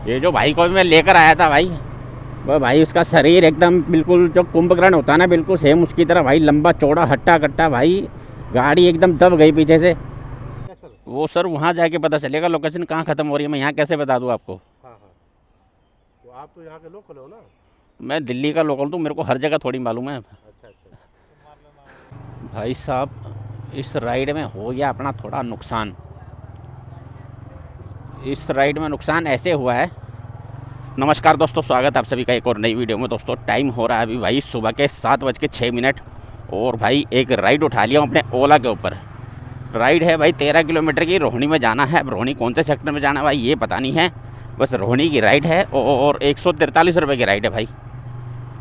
ये जो भाई को मैं लेकर आया था भाई, वो भाई उसका शरीर एकदम बिल्कुल जो कुंभकर्ण होता है ना, बिल्कुल सेम उसकी तरह भाई, लंबा चौड़ा हट्टा कट्टा भाई। गाड़ी एकदम दब गई पीछे से। वो सर वहाँ जाके पता चलेगा लोकेशन कहाँ ख़त्म हो रही है, मैं यहाँ कैसे बता दूँ आपको। हाँ हाँ। तो आप तो यहाँ के लोकल हो ना? मैं दिल्ली का लोकल हूँ, मेरे को हर जगह थोड़ी मालूम है। अच्छा अच्छा। भाई साहब इस राइड में हो गया अपना थोड़ा नुकसान। इस राइड में नुकसान ऐसे हुआ है। नमस्कार दोस्तों, स्वागत है आप सभी का एक और नई वीडियो में। दोस्तों टाइम हो रहा है अभी भाई सुबह के 7:06 और भाई एक राइड उठा लिया हूँ अपने ओला के ऊपर। राइड है भाई 13 किलोमीटर की, रोहिणी में जाना है। अब रोहिणी कौन से सेक्टर में जाना है भाई ये पता नहीं है, बस रोहिणी की राइड है और 143 रुपये की राइड है भाई।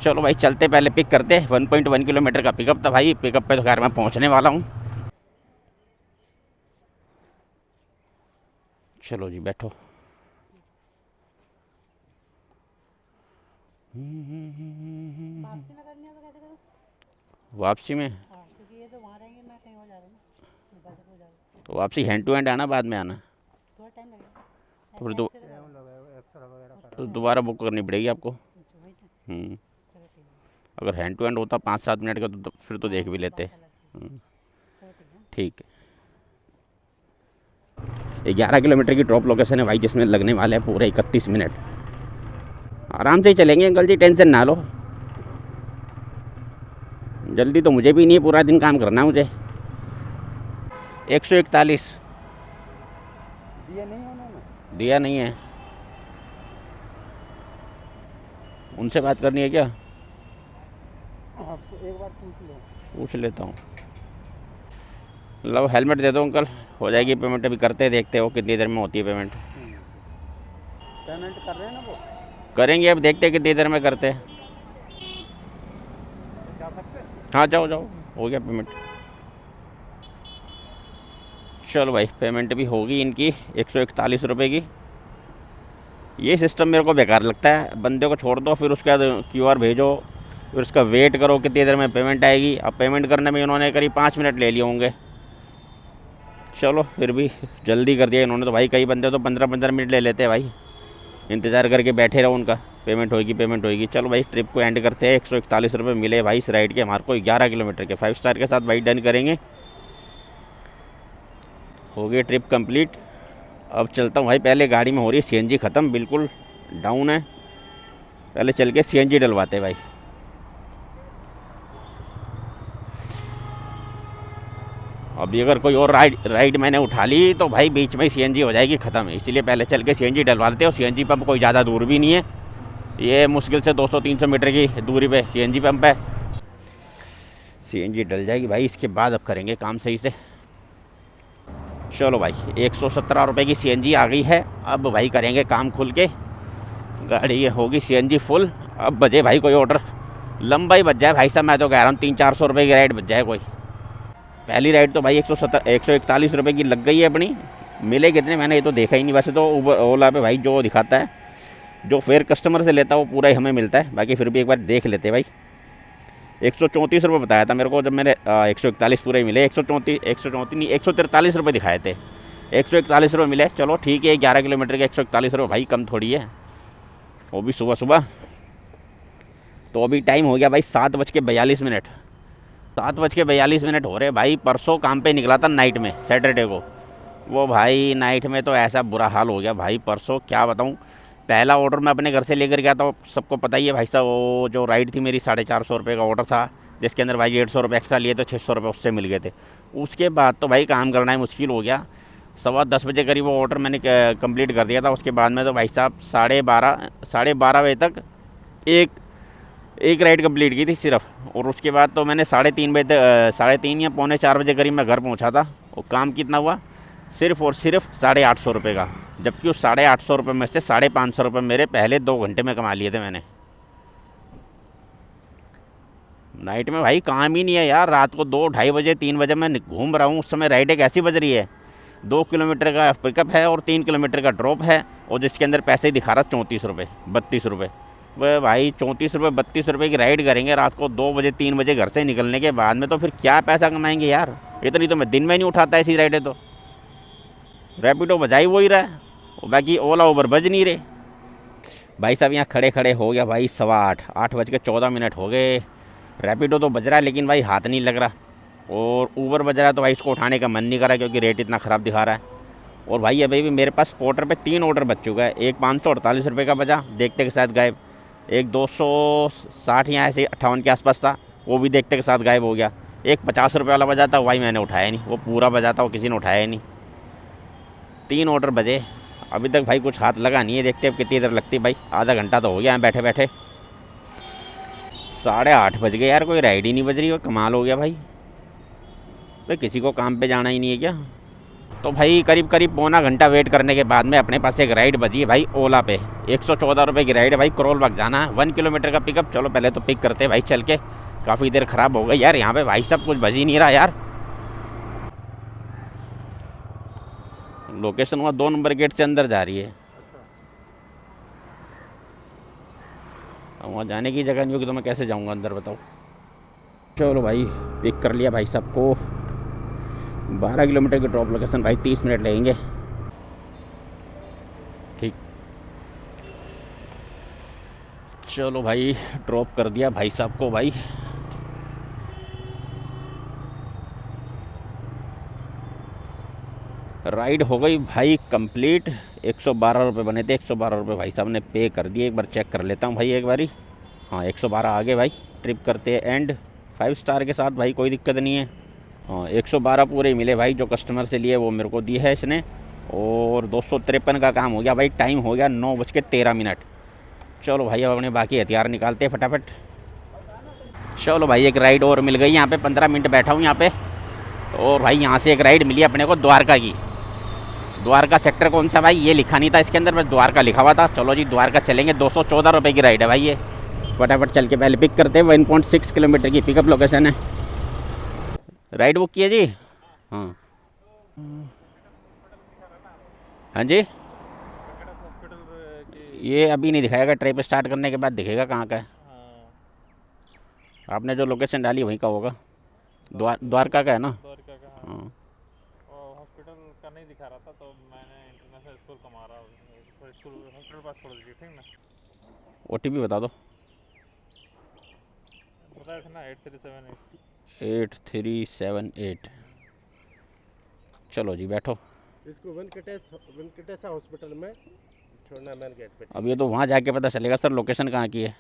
चलो भाई चलते, पहले पिक करते। 1.1 किलोमीटर का पिकअप था भाई। पिकअप पे तो खैर मैं पहुँचने वाला हूँ। चलो जी बैठो। वापसी में करनी है तो कैसे करूँ? वापसी में हाँ, क्योंकि ये तो वहाँ रहेंगे, मैं कहीं और जा रहा हूँ ना, बस हो जाएगा। तो वापसी हैंड टू हैंड आना, बाद में आना थोड़ा टाइम लगेगा। तो फिर तो चलो दोबारा बुक करनी पड़ेगी आपको। वही से। हम्म, चलो ठीक है। अगर हैंड टू हैंड होता 5-7 मिनट का तो फिर तो देख भी लेते। बात अलग थी। हम्म, चलो ठीक है। ठीक है। 11 किलोमीटर की ड्रॉप लोकेशन है भाई, जिसमें लगने वाले हैं पूरे 31 मिनट। आराम से ही चलेंगे अंकल जी, टेंशन ना लो। जल्दी तो मुझे भी नहीं है, पूरा दिन काम करना है मुझे। 141 दिया नहीं उन्होंने? दिया नहीं है। उनसे बात करनी है क्या? आपको एक बार पूछ लो। पूछ लेता हूँ। लो हेलमेट दे दो अंकल, हो जाएगी पेमेंट। अभी करते देखते हो कितनी देर में होती है पेमेंट। पेमेंट कर रहे हैं ना वो? करेंगे, अब देखते हैं कितनी देर में करते हैं। जा सकते हैं? हाँ जाओ जाओ, हो गया पेमेंट। चलो भाई पेमेंट भी होगी इनकी 141 रुपये की। ये सिस्टम मेरे को बेकार लगता है, बंदे को छोड़ दो फिर उसके बाद क्यूआर भेजो, फिर उसका वेट करो कितनी देर में पेमेंट आएगी। अब पेमेंट करने में इन्होंने करीब 5 मिनट ले लिए होंगे। चलो फिर भी जल्दी कर दिया इन्होंने तो भाई। कई बंदे तो 15-15 मिनट ले लेते हैं भाई, इंतज़ार करके बैठे रहो उनका, पेमेंट होगी पेमेंट होगी। चलो भाई ट्रिप को एंड करते हैं। 141 रुपये मिले भाई इस राइड के हमारे को, 11 किलोमीटर के 5 स्टार के साथ भाई डन करेंगे। हो गई ट्रिप कंप्लीट। अब चलता हूँ भाई, पहले गाड़ी में हो रही है सीएनजी ख़त्म, बिल्कुल डाउन है। पहले चल के सीएनजी डलवाते भाई। अभी अगर कोई और राइड मैंने उठा ली तो भाई बीच में ही सीएनजी हो जाएगी ख़त्म, इसलिए पहले चल के सीएनजी डलवा लेते हैं। और सीएनजी पंप कोई ज़्यादा दूर भी नहीं है, ये मुश्किल से 200-300 मीटर की दूरी पे सीएनजी पंप है। सीएनजी डल जाएगी भाई, इसके बाद अब करेंगे काम सही से। चलो भाई 117 रुपये की सीएनजी आ गई है। अब भाई करेंगे काम खुल के, गाड़ी ये होगी सीएनजी फुल। अब बजे भाई कोई ऑर्डर लंबा ही बच जाए भाई साहब, मैं तो कह रहा हूँ 300-400 रुपये की राइड बच जाए कोई। पहली राइड तो भाई 141 रुपये की लग गई है अपनी। मिले कितने मैंने ये तो देखा ही नहीं। वैसे तो उबर ओला पे भाई जो दिखाता है, जो फेयर कस्टमर से लेता है वो पूरा ही हमें मिलता है। बाकी फिर भी एक बार देख लेते भाई। 134 रुपये बताया था मेरे को, जब मैंने 141 पूरे ही मिले। 134 नहीं 143 रुपये दिखाए थे, 141 रुपये मिले। चलो ठीक है, 11 किलोमीटर के 141 रुपये भाई कम थोड़ी है, वो भी सुबह सुबह। तो अभी टाइम हो गया भाई 7:42। 7:42 हो रहे भाई। परसों काम पे निकला था नाइट में, सैटरडे को। वो भाई नाइट में तो ऐसा बुरा हाल हो गया भाई परसों, क्या बताऊँ। पहला ऑर्डर मैं अपने घर से लेकर गया था, सबको पता ही है भाई साहब। वो जो राइड थी मेरी 450 रुपये का ऑर्डर था, जिसके अंदर भाई 150 रुपये एक्स्ट्रा लिए तो 600 रुपये उससे मिल गए थे। उसके बाद तो भाई काम करना ही मुश्किल हो गया। 10:15 बजे करीब वो ऑर्डर मैंने कंप्लीट कर दिया था। उसके बाद में तो भाई साहब 12:30 बजे तक एक राइड कंप्लीट की थी सिर्फ। और उसके बाद तो मैंने 3:30 या 3:45 बजे करीब मैं घर पहुंचा था। और काम कितना हुआ, सिर्फ और सिर्फ 850 रुपये का। जबकि उस 850 रुपये में से 550 रुपये मेरे पहले 2 घंटे में कमा लिए थे मैंने। नाइट में भाई काम ही नहीं है यार। रात को 2-2:30 बजे 3 बजे मैं घूम रहा हूँ, उस समय राइड एक ऐसी बज रही है। 2 किलोमीटर का पिकअप है और 3 किलोमीटर का ड्रॉप है, और जिसके अंदर पैसे ही दिखा रहा 34 रुपये 32 रुपये। वह भाई 34 रुपये 32 रुपये की राइड करेंगे रात को 2 बजे 3 बजे घर से निकलने के बाद में, तो फिर क्या पैसा कमाएंगे यार। इतनी तो मैं दिन में नहीं उठाता ऐसी राइडें। तो रैपिडो बजा ही वही रहा है, और बाकी ओला उबर बज नहीं रहे। भाई साहब यहाँ खड़े खड़े हो गया भाई 8:15, 8:14 हो गए। रैपिडो तो बज रहा है लेकिन भाई हाथ नहीं लग रहा, और ऊबर बज रहा है तो भाई इसको उठाने का मन नहीं कर रहा क्योंकि रेट इतना ख़राब दिखा रहा है। और भाई अभी भी मेरे पास पोर्टर पे 3 ऑर्डर बच चुका है। एक 548 रुपये का बचा, देखते के साथ गायब। एक 260 या ऐसे 58 के आसपास था, वो भी देखते के साथ गायब हो गया। एक 50 रुपये वाला बजा था, भाई मैंने उठाया नहीं, वो पूरा बजा था, वो किसी ने उठाया ही नहीं। 3 ऑर्डर बजे, अभी तक भाई कुछ हाथ लगा नहीं है। देखते अब कितनी देर लगती है भाई, आधा घंटा तो हो गया है बैठे बैठे। 8:30 बज गए यार, कोई राइड ही नहीं बज रही, वो कमाल हो गया भाई। भाई किसी को काम पे जाना ही नहीं है क्या? तो भाई करीब करीब पौना घंटा वेट करने के बाद में अपने पास एक राइड बची है भाई ओला पे। 114 रुपये की राइड है भाई, करोल बाग जाना है, 1 किलोमीटर का पिकअप। चलो पहले तो पिक करते हैं भाई चल के, काफ़ी देर ख़राब हो गई यार यहाँ पे भाई, सब कुछ बज ही नहीं रहा यार। लोकेशन वहाँ 2 नंबर गेट से अंदर जा रही है, वहाँ जाने की जगह नहीं होगी तो मैं कैसे जाऊँगा अंदर बताओ। चलो भाई पिक कर लिया भाई सबको। 12 किलोमीटर की ड्रॉप लोकेशन भाई, 30 मिनट लगेंगे। ठीक, चलो भाई ड्रॉप कर दिया भाई साहब को भाई। राइड हो गई भाई कंप्लीट। 112 रुपये बने थे, 112 रुपये भाई साहब ने पे कर दिए। एक बार चेक कर लेता हूँ भाई एक बारी। हाँ 112 आ गए भाई। ट्रिप करते हैं एंड 5 स्टार के साथ भाई, कोई दिक्कत नहीं है। हाँ 112 पूरे ही मिले भाई, जो कस्टमर से लिए वो मेरे को दी है इसने। और 253 का काम हो गया भाई। टाइम हो गया 9:13। चलो भाई अब अपने बाकी हथियार निकालते हैं फटाफट। चलो भाई एक राइड और मिल गई यहाँ पे, 15 मिनट बैठा हूँ यहाँ पे। और भाई यहाँ से एक राइड मिली अपने को द्वारका की। द्वारका सेक्टर कौन सा भाई ये लिखा नहीं था इसके अंदर, बस द्वारका लिखा हुआ था। चलो जी द्वारका चलेंगे। 214 रुपये की राइड है भाई ये। फटाफट चल के पहले पिक करते हैं। 1.6 किलोमीटर की पिकअप लोकेशन है। राइड बुक किया जी? हाँ हाँ जी, ये अभी नहीं दिखाएगा, ट्रिप स्टार्ट करने के बाद दिखेगा कहाँ का है। आपने जो लोकेशन डाली वहीं का होगा। द्वारका का है ना? द्वारका का। हाँ और हॉस्पिटल का नहीं दिखा रहा था तो मैंने इंटरनेशनल स्कूल का मारा, स्कूल हॉस्पिटल पास छोड़ दीजिए ठीक ना। OTP बता दो। बताया था ना 8378। 8378। चलो जी बैठो। इसको वेंकटेश हॉस्पिटल में छोड़ना, मेन गेट पे। अब ये तो वहाँ जाके पता चलेगा सर लोकेशन कहाँ की है।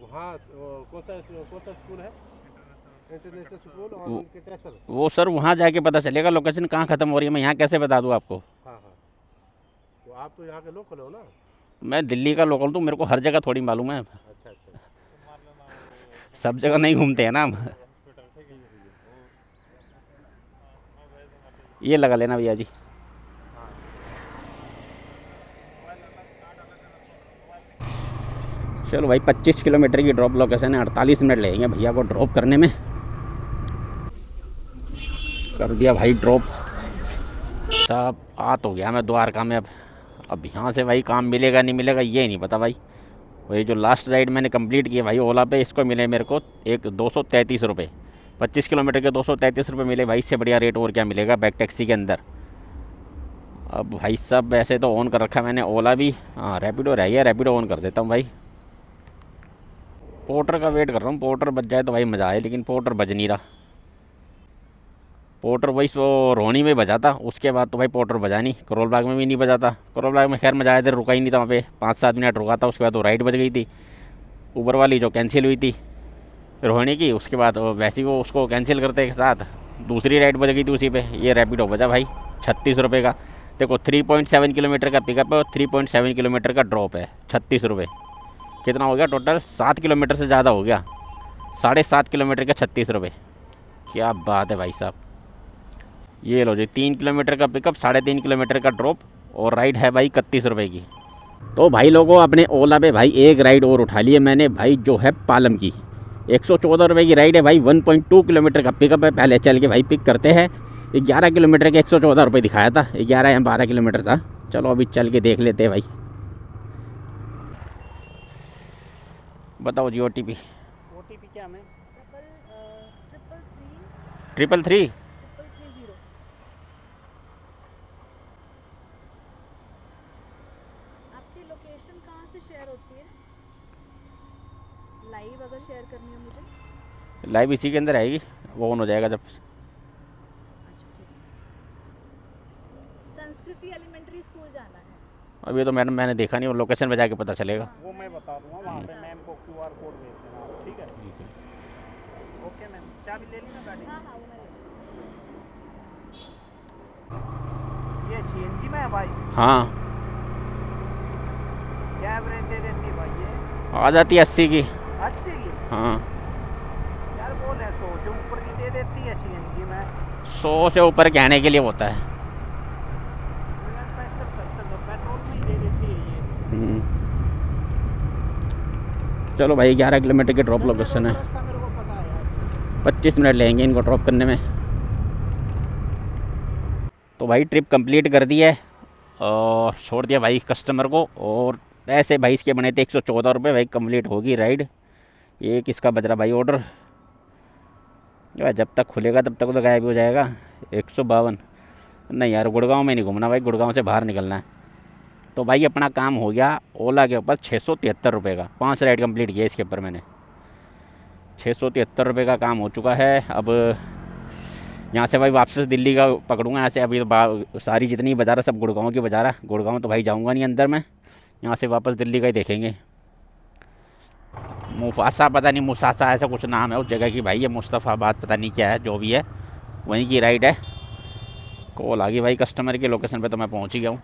वहाँ कौन सा स्कूल है? इंटरनेशनल स्कूल और वेंकटेश्वर। वो सर वहाँ जाके पता चलेगा लोकेशन कहाँ ख़त्म हो रही है, मैं यहाँ कैसे बता दूँ आपको। हाँ हाँ, तो आप तो यहाँ के लोकल हो ना? मैं दिल्ली का लोकल हूँ, मेरे को हर जगह थोड़ी मालूम है। अच्छा अच्छा। मार लेना वो सब जगह नहीं घूमते हैं ना हम। हॉस्पिटल ठीक है। ये लगा लेना भैया जी। चलो भाई 25 किलोमीटर की ड्रॉप लोकेशन है। 48 मिनट लगेंगे भैया को ड्रॉप करने में। कर दिया भाई ड्रॉप। सब आ तो गया मैं द्वारका में। अब यहाँ से भाई काम मिलेगा नहीं मिलेगा ये नहीं पता भाई। वही जो लास्ट राइड मैंने कंप्लीट की भाई ओला पे, इसको मिले मेरे को एक 233 रुपये। 25 किलोमीटर के 233 रुपये मिले भाई। इससे बढ़िया रेट और क्या मिलेगा बैक टैक्सी के अंदर। अब भाई सब ऐसे तो ऑन कर रखा है मैंने ओला भी। हाँ रैपिडो रह गया, रैपिडो ऑन कर देता हूँ भाई। पोर्टर का वेट कर रहा हूँ, पोर्टर बज जाए तो भाई मज़ा आए, लेकिन पोर्टर बज नहीं रहा। पोर्टर वही वो रोहनी में बजा था, उसके बाद तो भाई पोर्टर बजा नहीं। करोल बाग में भी नहीं बजा था। करोल बाग में खैर मजा आया, देर रुका ही नहीं था वहाँ पे, 5-7 मिनट रुका था। उसके बाद वो राइड बज गई थी ऊबर वाली जो कैंसिल हुई थी रोहनी की। उसके बाद वैसे ही वो उसको कैंसिल करते के साथ दूसरी राइड बज गई थी उसी पे। ये रैपिडो बजा भाई 36 रुपये का। देखो 3.7 किलोमीटर का पिकअप है और 3.7 किलोमीटर का ड्रॉप है। 36 रुपये कितना हो गया टोटल? 7 किलोमीटर से ज़्यादा हो गया। 7.5 किलोमीटर का 36 रुपये। क्या बात है भाई साहब। ये लो जी 3 किलोमीटर का पिकअप, 3.5 किलोमीटर का ड्रॉप और राइड है भाई 31 रुपये की। तो भाई लोगों अपने ओला पे भाई एक राइड और उठा ली है मैंने भाई, जो है पालम की। 114 रुपये की राइड है भाई। 1.2 किलोमीटर का पिकअप है। पहले चल के भाई पिक करते हैं। 11 किलोमीटर के 114 रुपये दिखाया था, 11 या 12 किलोमीटर था। चलो अभी चल के देख लेते हैं भाई। बताओ जी OTP क्या मैं? 333। आपकी लोकेशन कहाँ से शेयर होती है? लाइव अगर शेयर करनी है मुझे? लाइव इसी के अंदर आएगी, वो ऑन हो जाएगा जब। अच्छा ठीक है। संस्कृति एलिमेंट्री स्कूल जाना है। अभी तो मैडम मैंने देखा नहीं, वो लोकेशन पे जाके पता चलेगा। वो मैं बता दूंगा, वहाँ पे मैम को QR कोड भेज देना आप, ठीक है? ओके मैम, चाबी ले ली ना गाड़ी हाँ हाँ वो मैं ले की? ये CNG में है भाई? हाँ क्या एवरेज दे देती है भाई ये? आ जाती है 80 की। 80 की? हाँ यार बोल है 100 से ऊपर की दे देती है CNG में। 100 से ऊपर कहने के लिए होता है। तो यार 65-70 तो पेट्रोल में ही दे देती है ये। चलो भाई 11 किलोमीटर की ड्रॉप लोकेशन है। रास्ता मेरे को पता है यार। 25 मिनट लगेंगे इनको ड्रॉप करने में। तो भाई ट्रिप कंप्लीट कर दी है और छोड़ दिया भाई कस्टमर को। और पैसे भाई इसके बने थे 114 रुपये। भाई कंप्लीट होगी राइड। ये किसका बज रहा भाई ऑर्डर? यार जब तक खुलेगा तब तक तो गायब हो जाएगा। 152। नहीं यार गुड़गांव में नहीं घूमना भाई, गुड़गांव से बाहर निकलना है। तो भाई अपना काम हो गया ओला के ऊपर 673 रुपये का। 5 राइड कंप्लीट किया इसके ऊपर मैंने। 673 रुपये का काम हो चुका है। अब यहाँ से भाई वापस दिल्ली का पकड़ूंगा यहाँ से। अभी तो सारी जितनी बाज़ार है सब गुड़गांव की बाज़ार है। गुड़गांव तो भाई जाऊँगा नहीं अंदर में, यहाँ से वापस दिल्ली का ही देखेंगे। मुफासा पता नहीं मुसासा ऐसा कुछ नाम है उस जगह की भाई। ये मुस्तफ़ाबाद पता नहीं क्या है, जो भी है वहीं की राइड है। कॉल आ गई भाई कस्टमर की। लोकेशन पे तो मैं पहुँच ही गया हूँ।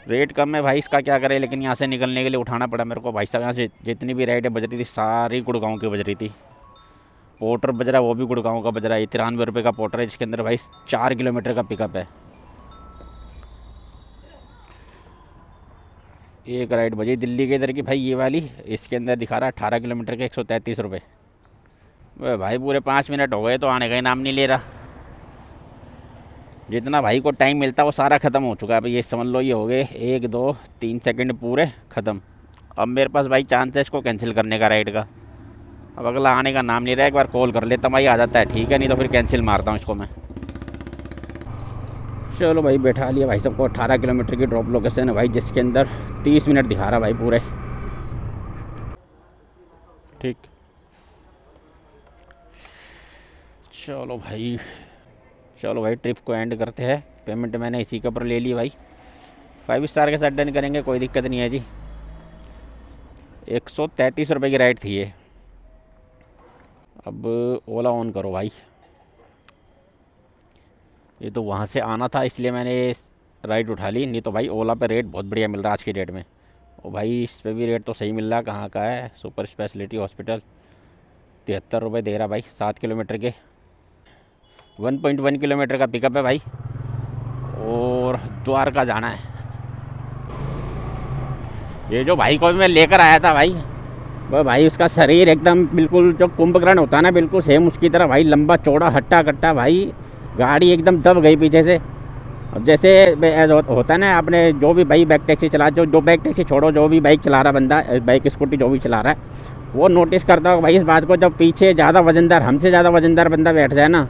रेट कम है भाई, इसका क्या करें, लेकिन यहाँ से निकलने के लिए उठाना पड़ा मेरे को भाई साहब। यहाँ से जितनी भी राइडें बज रही थी सारी गुड़गांव की बज रही थी। पोर्टर बज रहा है वो भी गुड़गांव का बज रहा है। 93 रुपये का पोर्टर है, जिसके अंदर भाई 4 किलोमीटर का पिकअप है। एक राइड बजी दिल्ली के इधर की भाई ये वाली, इसके अंदर दिखा रहा है 18 किलोमीटर के 133 रुपये। वह भाई पूरे 5 मिनट हो गए तो आने का ही नाम नहीं ले रहा। जितना भाई को टाइम मिलता वो सारा ख़त्म हो चुका है। भाई ये समझ लो ये हो गए 1 2 3 सेकंड पूरे ख़त्म। अब मेरे पास भाई चांस है इसको कैंसिल करने का राइड का। अब अगला आने का नाम नहीं रहा। एक बार कॉल कर लेता भाई आ जाता है ठीक है, नहीं तो फिर कैंसिल मारता हूँ इसको मैं। चलो भाई बैठा लिया भाई सबको। 18 किलोमीटर की ड्रॉप लोकेशन है भाई, जिसके अंदर 30 मिनट दिखा रहा भाई पूरे। ठीक चलो भाई, चलो भाई ट्रिप को एंड करते हैं। पेमेंट मैंने इसी के ऊपर ले ली भाई। 5 स्टार के साथ डन करेंगे, कोई दिक्कत नहीं है जी। 133 रुपये की राइड थी ये। अब ओला ऑन करो भाई। ये तो वहाँ से आना था इसलिए मैंने राइड उठा ली, नहीं तो भाई ओला पे रेट बहुत बढ़िया मिल रहा है आज की डेट में। और भाई इस पे भी रेट तो सही मिल रहा है। कहाँ का है? Super speciality hospital. 73 रुपये दे रहा भाई 7 किलोमीटर के। 1.1 किलोमीटर का पिकअप है भाई और द्वारका जाना है। ये जो भाई को भी मैं लेकर आया था भाई, वह भाई उसका शरीर एकदम बिल्कुल जो कुंभकर्ण होता है ना, बिल्कुल सेम उसकी तरह भाई। लंबा चौड़ा हट्टा कट्टा भाई। गाड़ी एकदम दब गई पीछे से। अब जैसे होता है ना, आपने जो भी भाई बाइक टैक्सी चला, जो बाइक टैक्सी छोड़ो, जो भी बाइक चला रहा बंदा, बाइक स्कूटी जो भी चला रहा है, वो नोटिस करता हो भाई इस बात को। जब पीछे ज़्यादा वजनदार, हमसे ज़्यादा वजनदार बंदा बैठ जाए ना,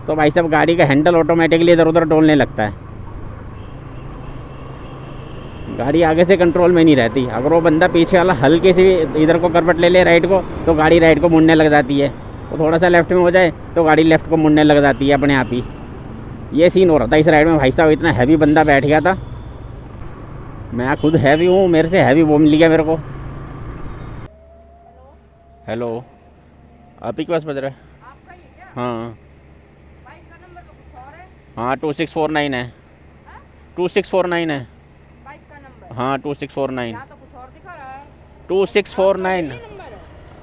तो भाई सब गाड़ी का हैंडल ऑटोमेटिकली इधर उधर डोलने लगता है। गाड़ी आगे से कंट्रोल में नहीं रहती। अगर वो बंदा पीछे वाला हल्के से इधर को करवट ले ले राइट को, तो गाड़ी राइट को मुड़ने लग जाती है। वो थोड़ा सा लेफ्ट में हो जाए तो गाड़ी लेफ्ट को मुड़ने लग जाती है अपने आप ही। ये सीन हो रहा था इस राइड में भाई साहब। इतना हैवी बंदा बैठ गया था। मैं खुद हैवी हूँ, मेरे से हैवी वो मिल गया मेरे को। हेलो, आप ही के पास बज रहा है? आपका ये क्या? हाँ बाइक का नंबर तो कुछ और है। हाँ 2649 है। 2649 है। बाइक का नंबर? हाँ 2649। यहाँ तो कुछ और दिखा रहा है। 2649। ये नंबर है?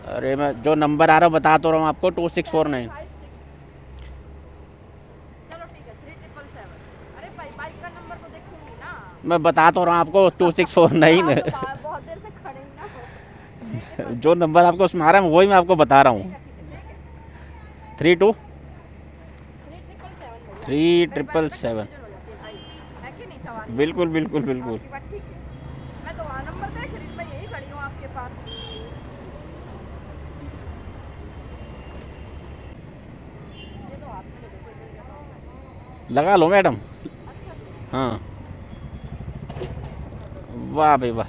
अरे मैं जो नंबर आ रहा हूँ बता तो रहा हूँ आपको, 2649। चलो ठीक है 3777। अरे भाई बाइक का नंबर तो देखूंगी ना। मैं बता तो रहा हूँ आपको 2649। बहुत देर से खड़े ही ना हो। जो नंबर आपको उसमें आ रहा है वही मैं आपको बता रहा हूँ। 32 3777। बिल्कुल बिल्कुल बिल्कुल। मैं तो वहाँ नंबर देख रही, मैं यही खड़ी हूँ आपके पास। ये तो आप में लगा लो मैडम। हाँ वाह भाई वाह।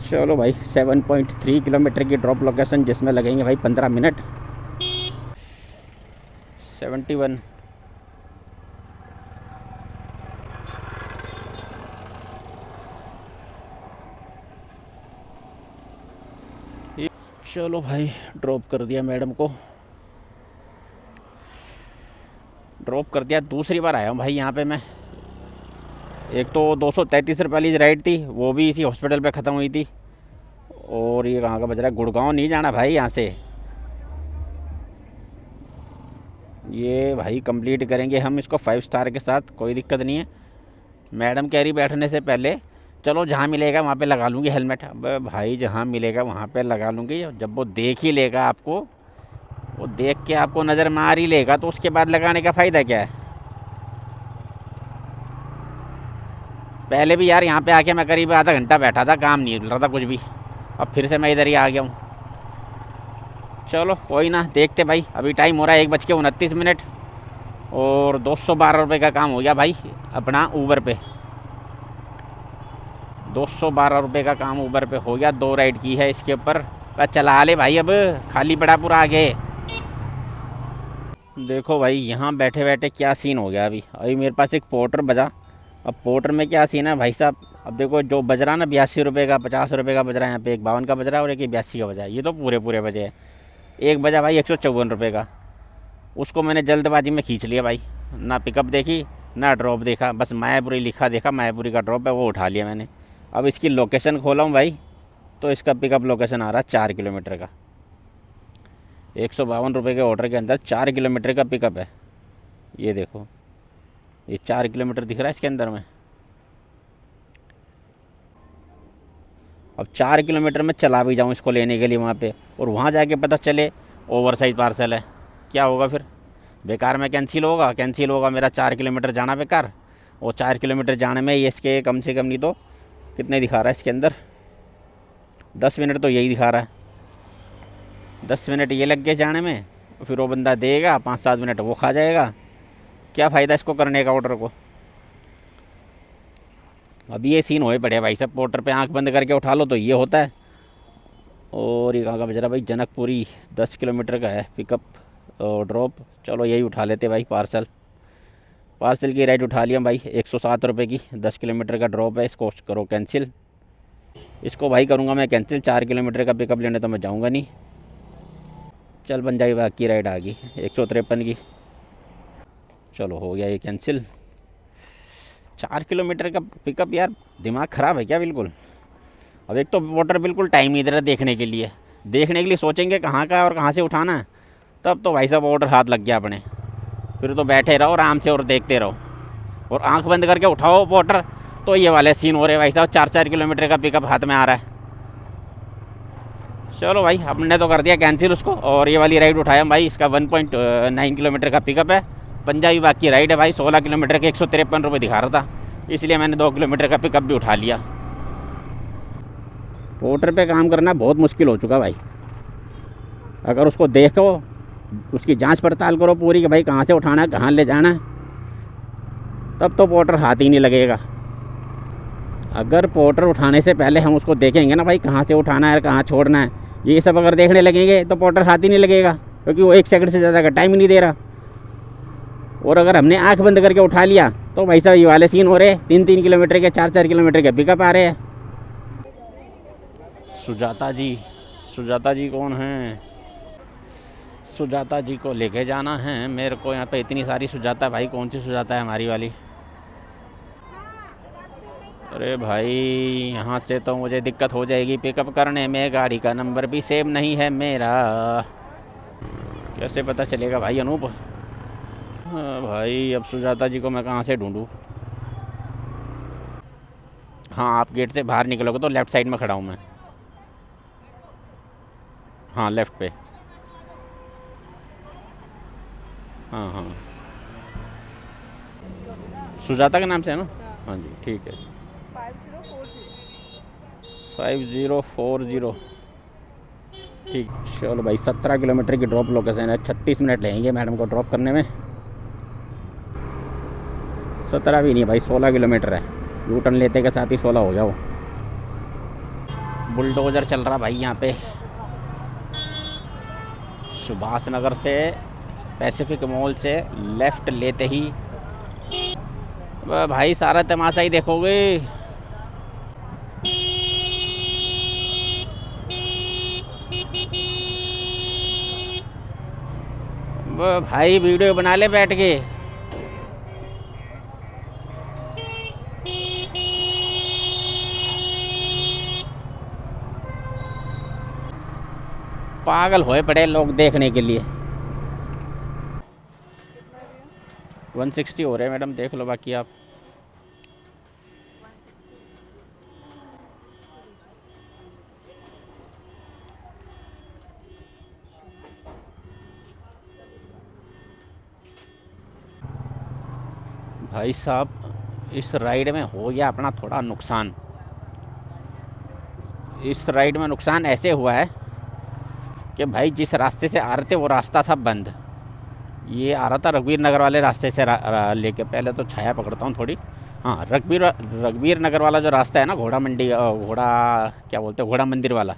चलो भाई 7.3 किलोमीटर की ड्रॉप लोकेशन, जिसमें लगेंगे भाई 15 मिनट। 71। चलो भाई ड्रॉप कर दिया मैडम को, ड्रॉप कर दिया। दूसरी बार आया हूँ भाई यहाँ पे मैं। एक तो 233 रुपये वाली राइड थी, वो भी इसी हॉस्पिटल पे ख़त्म हुई थी। और ये कहाँ का बज रहा है, गुड़गांव नहीं जाना भाई यहाँ से। ये भाई कंप्लीट करेंगे हम इसको 5 स्टार के साथ, कोई दिक्कत नहीं है। मैडम कह रही बैठने से पहले चलो जहाँ मिलेगा वहाँ पे लगा लूँगी हेलमेट। अब भाई जहाँ मिलेगा वहाँ पे लगा लूँगी। जब वो देख ही लेगा आपको, वो देख के आपको नज़र मार ही लेगा, तो उसके बाद लगाने का फ़ायदा क्या है। पहले भी यार यहाँ पे आके मैं करीब आधा घंटा बैठा था, काम नहीं मिल रहा था कुछ भी। अब फिर से मैं इधर ही आ गया हूँ। चलो कोई ना, देखते भाई। अभी टाइम हो रहा है 1:29 और 212 रुपये का काम हो गया भाई अपना ऊबर पे। 212 रुपये का काम ऊबर पे हो गया। 2 राइड की है इसके ऊपर। चला ले भाई, अब खाली पड़ा पूरा आगे। देखो भाई यहाँ बैठे बैठे क्या सीन हो गया। अभी मेरे पास एक पोर्टर बजा। अब पोर्टर में क्या सीन है भाई साहब, अब देखो जो बज रहा ना 82 रुपये का, 50 रुपये का बज रहा है यहाँ पे। एक 52 का बज रहा है और एक 82 का बजा है। ये तो पूरे बजे है। एक बजा भाई 154 रुपये का। उसको मैंने जल्दबाजी में खींच लिया भाई, ना पिकअप देखी ना ड्रॉप देखा, बस मायापुरी लिखा देखा, मायापुरी का ड्रॉप है वो उठा लिया मैंने। अब इसकी लोकेशन खोला हूँ भाई, तो इसका पिकअप लोकेशन आ रहा है 4 किलोमीटर का। 152 रुपये के ऑर्डर के अंदर 4 किलोमीटर का पिकअप है। ये देखो, ये 4 किलोमीटर दिख रहा है इसके अंदर में। अब 4 किलोमीटर में चला भी जाऊँ इसको लेने के लिए वहाँ पे, और वहाँ जाके पता चले ओवर साइज पार्सल है, क्या होगा फिर? बेकार में कैंसिल होगा मेरा 4 किलोमीटर जाना बेकार। और 4 किलोमीटर जाने में ये इसके कम से कम नहीं तो कितने दिखा रहा है इसके अंदर, 10 मिनट तो यही दिखा रहा है। 10 मिनट ये लग गए जाने में, फिर वो बंदा देगा 5-7 मिनट वो खा जाएगा। क्या फ़ायदा इसको करने का ऑर्डर को। अब ये सीन होए पड़े भाई सब। पोर्टर पे आंख बंद करके उठा लो तो ये होता है। और ये कहाँ का बज रहा भाई, जनकपुरी 10 किलोमीटर का है पिकअप और ड्रॉप। चलो यही उठा लेते भाई पार्सल की राइड उठा लिया भाई 107 रुपये की। 10 किलोमीटर का ड्रॉप है, इसको करो कैंसिल। इसको भाई करूँगा मैं कैंसिल। 4 किलोमीटर का पिकअप लेने तो मैं जाऊँगा नहीं। चल बन जाएगी, बाकी राइड आ गई 153 की। चलो हो गया ये कैंसिल। 4 किलोमीटर का पिकअप, यार दिमाग ख़राब है क्या बिल्कुल। अब एक तो वोटर बिल्कुल टाइम नहीं दे रहा देखने के लिए सोचेंगे कहाँ का है और कहाँ से उठाना है, तब तो भाई साहब ऑर्डर हाथ लग गया अपने। फिर तो बैठे रहो आराम से और देखते रहो, और आंख बंद करके उठाओ वोटर, तो ये वाले सीन हो रहे भाई साहब। 4-4 किलोमीटर का पिकअप हाथ में आ रहा है। चलो भाई हमने तो कर दिया कैंसिल उसको, और ये वाली राइड उठाया भाई। इसका 1.9 किलोमीटर का पिकअप है। पंजाबी बाग की राइड है भाई। 16 किलोमीटर के 153 रुपये दिखा रहा था, इसलिए मैंने 2 किलोमीटर का पिकअप भी उठा लिया। पोर्टर पे काम करना बहुत मुश्किल हो चुका भाई। अगर उसको देखो, उसकी जांच पड़ताल करो पूरी कि भाई कहाँ से उठाना है, कहाँ ले जाना है, तब तो पोर्टर हाथ ही नहीं लगेगा। अगर पोर्टर उठाने से पहले हम उसको देखेंगे ना भाई कहाँ से उठाना है, कहाँ छोड़ना है, ये सब अगर देखने लगेंगे तो पोर्टर हाथ ही नहीं लगेगा, क्योंकि वो 1 सेकंड से ज़्यादा का टाइम ही नहीं दे रहा। और अगर हमने आंख बंद करके उठा लिया तो भाई साहब ये वाले सीन हो रहे। 3-3 किलोमीटर के, 4-4 किलोमीटर के पिकअप आ रहे हैं। सुजाता जी कौन हैं? सुजाता जी को लेके जाना है मेरे को। यहाँ पे इतनी सारी सुजाता भाई, कौन सी सुजाता है हमारी वाली? अरे भाई यहाँ से तो मुझे दिक्कत हो जाएगी पिकअप करने में। गाड़ी का नंबर भी सेम नहीं है मेरा, कैसे पता चलेगा भाई अनूप? हाँ भाई अब सुजाता जी को मैं कहाँ से ढूंढूं? हाँ आप गेट से बाहर निकलोगे तो लेफ़्ट साइड में खड़ा हूँ मैं। हाँ लेफ़्ट पे। हाँ सुजाता के नाम से है ना? हाँ जी ठीक है। 5040। ठीक, चलो भाई 17 किलोमीटर की ड्रॉप लोकेशन है। 36 मिनट लगेंगे मैडम को ड्रॉप करने में। 17 भी नहीं भाई, 16 किलोमीटर है। यू टर्न लेते के साथ ही 16 हो गया वो। बुलडोज़र चल रहा भाई यहाँ पे सुभाष नगर से, पैसिफिक मॉल से लेफ़्ट लेते ही भाई सारा तमाशा ही देखोगे। भाई वीडियो बना ले बैठ के। पागल होए पड़े लोग देखने के लिए। 160 हो रहे हैं मैडम, देख लो बाकी आप। भाई साहब इस राइड में हो गया अपना थोड़ा नुकसान। इस राइड में नुकसान ऐसे हुआ है कि भाई जिस रास्ते से आ रहे थे वो रास्ता था बंद। ये आ रहा था रघुवीर नगर वाले रास्ते से लेके, पहले तो छाया पकड़ता हूँ थोड़ी। हाँ, रघुवीर नगर वाला जो रास्ता है ना, घोड़ा मंडी, घोड़ा क्या बोलते हैं, घोड़ा मंदिर वाला,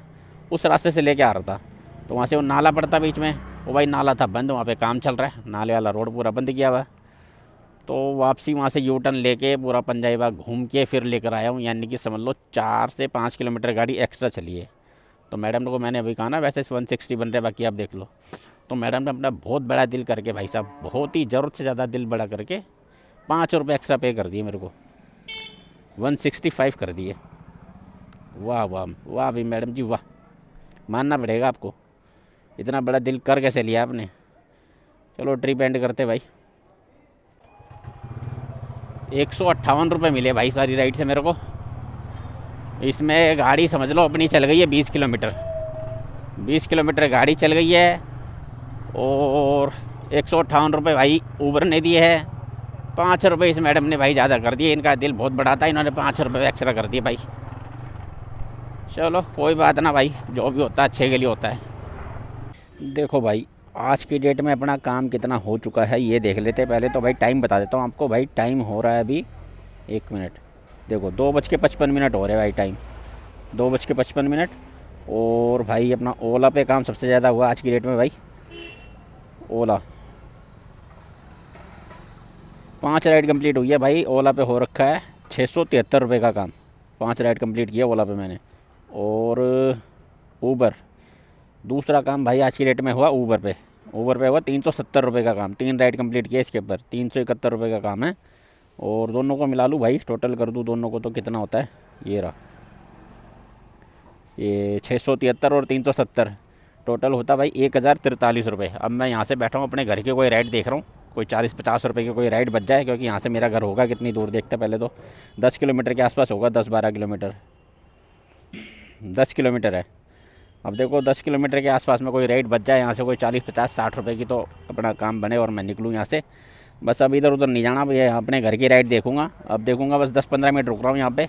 उस रास्ते से लेके आ रहा था। तो वहाँ से वो नाला पड़ता बीच में, वो भाई नाला था बंद, वहाँ पे काम चल रहा है, नाले वाला रोड पूरा बंद किया हुआ है। तो वापसी वहाँ से यू टर्न लेके पूरा पंजाबी बाग घूम के फिर लेकर आया हूँ। यानी कि समझ लो 4 से 5 किलोमीटर गाड़ी एक्स्ट्रा चली है। तो मैडम को मैंने अभी कहा ना, वैसे 160 बन रहे, बाकी आप देख लो। तो मैडम ने अपना बहुत बड़ा दिल करके, भाई साहब बहुत ही ज़रूरत से ज़्यादा दिल बड़ा करके 5 रुपये एक्स्ट्रा पे कर दिए मेरे को, 165 कर दिए। वाह वाह वाह भाई मैडम जी वाह, मानना पड़ेगा आपको, इतना बड़ा दिल कर कैसे लिया आपने। चलो ट्रिप एंड करते भाई। 158 रुपये मिले भाई सारी राइड से मेरे को। इसमें गाड़ी समझ लो अपनी चल गई है 20 किलोमीटर। 20 किलोमीटर गाड़ी चल गई है और 158 रुपये भाई ऊबर ने दिए है। 5 रुपये इस मैडम ने भाई ज़्यादा कर दिए। इनका दिल बहुत बड़ा था, इन्होंने 5 रुपये एक्स्ट्रा कर दिए भाई। चलो कोई बात ना भाई, जो भी होता है अच्छे के लिए होता है। देखो भाई आज की डेट में अपना काम कितना हो चुका है ये देख लेते हैं। पहले तो भाई टाइम बता देता हूँ आपको। भाई टाइम हो रहा है अभी 1 मिनट, देखो 2:55 हो रहे भाई टाइम, 2:55। और भाई अपना ओला पे काम सबसे ज़्यादा हुआ आज की डेट में भाई। ओला 5 राइड कंप्लीट हुई है भाई, ओला पे हो रखा है 673 रुपये का काम। 5 राइड कंप्लीट किया ओला पे मैंने। और ऊबर दूसरा काम भाई आज की डेट में हुआ ऊबर पे हुआ 370 रुपये का काम। 3 राइड कंप्लीट किया इसके ऊपर, 371 रुपये का काम है। और दोनों को मिला लूँ भाई, टोटल कर दूँ दोनों को तो कितना होता है, ये रहा, ये 673 और 370 टोटल होता भाई 1043 रुपये। अब मैं यहाँ से बैठा हूँ अपने घर के कोई राइड देख रहा हूँ, कोई 40-50 रुपये की कोई राइड बच जाए, क्योंकि यहाँ से मेरा घर होगा कितनी दूर देखते पहले तो 10 किलोमीटर के आसपास होगा, 10-12 किलोमीटर, 10 किलोमीटर है। अब देखो 10 किलोमीटर के आसपास में कोई राइड बच जाए यहाँ से, कोई 40-50-60 रुपये की, तो अपना काम बने और मैं निकलूँ यहाँ से। बस अब इधर उधर नहीं जाना, ये अपने घर की राइड देखूँगा। अब देखूँगा बस 10-15 मिनट रुक रहा हूँ यहाँ पे,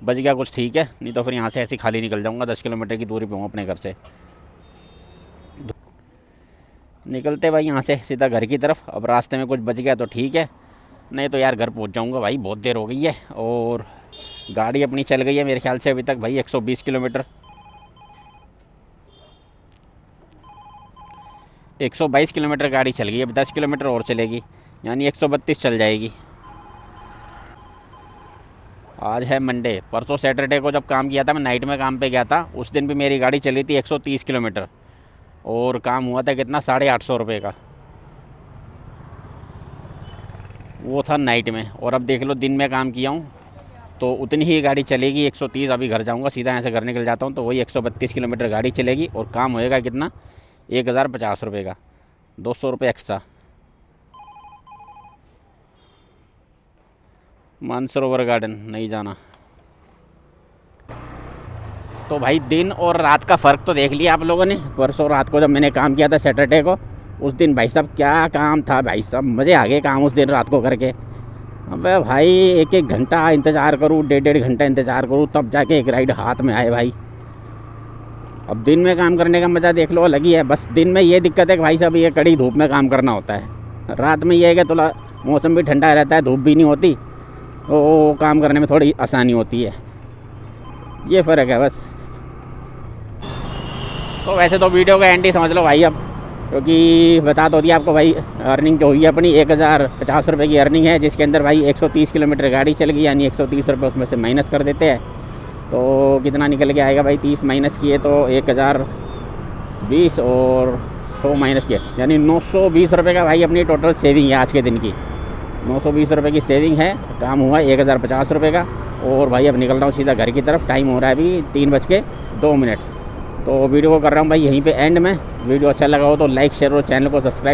बच गया कुछ ठीक है, नहीं तो फिर यहाँ से ऐसे खाली निकल जाऊँगा। 10 किलोमीटर की दूरी पे हूँ अपने घर से। निकलते भाई यहाँ से सीधा घर की तरफ। अब रास्ते में कुछ बच गया तो ठीक है, नहीं तो यार घर पहुँच जाऊँगा भाई, बहुत देर हो गई है। और गाड़ी अपनी चल गई है मेरे ख्याल से अभी तक भाई 120 किलोमीटर, 122 किलोमीटर गाड़ी चल गई। अब 10 किलोमीटर और चलेगी, यानी 132 चल जाएगी। आज है मंडे, परसों सैटरडे को जब काम किया था, मैं नाइट में काम पे गया था, उस दिन भी मेरी गाड़ी चली थी 130 किलोमीटर और काम हुआ था कितना, 850 रुपये का, वो था नाइट में। और अब देख लो दिन में काम किया हूँ तो उतनी ही गाड़ी चलेगी 130। अभी घर जाऊँगा सीधा, यहाँ से घर निकल जाता हूँ तो वही 132 किलोमीटर गाड़ी चलेगी और काम होएगा कितना, 1050 रुपये का, 200 रुपये एक्स्ट्रा। मानसरोवर गार्डन नहीं जाना। तो भाई दिन और रात का फ़र्क तो देख लिया आप लोगों ने। परसों रात को जब मैंने काम किया था सैटरडे को, उस दिन भाई साहब क्या काम था भाई साहब, मज़े आ गए काम उस दिन रात को करके। अबे भाई 1-1 घंटा इंतज़ार करूँ, 1.5 घंटा इंतज़ार करूँ, तब जाके एक राइड हाथ में आए भाई। अब दिन में काम करने का मज़ा देख लो अलग ही है। बस दिन में ये दिक्कत है कि भाई साहब ये कड़ी धूप में काम करना होता है। रात में ये है कि थोड़ा मौसम भी ठंडा रहता है, धूप भी नहीं होती, तो काम करने में थोड़ी आसानी होती है। ये फ़र्क है बस। तो वैसे तो वीडियो का एंड ही समझ लो भाई अब, क्योंकि बता तो दिया आपको भाई अर्निंग जो हुई है अपनी 1050 रुपये की अर्निंग है, जिसके अंदर भाई 130 किलोमीटर गाड़ी चल गई, यानी 130 रुपये उसमें से माइनस कर देते हैं तो कितना निकल के आएगा भाई। 30 माइनस किए तो 1020 और 100 माइनस किए यानी 920 रुपये का भाई अपनी टोटल सेविंग है आज के दिन की। 920 रुपये की सेविंग है। काम हुआ 1050 रुपये का। और भाई अब निकल रहा हूँ सीधा घर की तरफ। टाइम हो रहा है अभी 3:02। तो वीडियो को कर रहा हूँ भाई यहीं पे एंड में। वीडियो अच्छा लगा हो तो लाइक शेयर और चैनल को सब्सक्राइब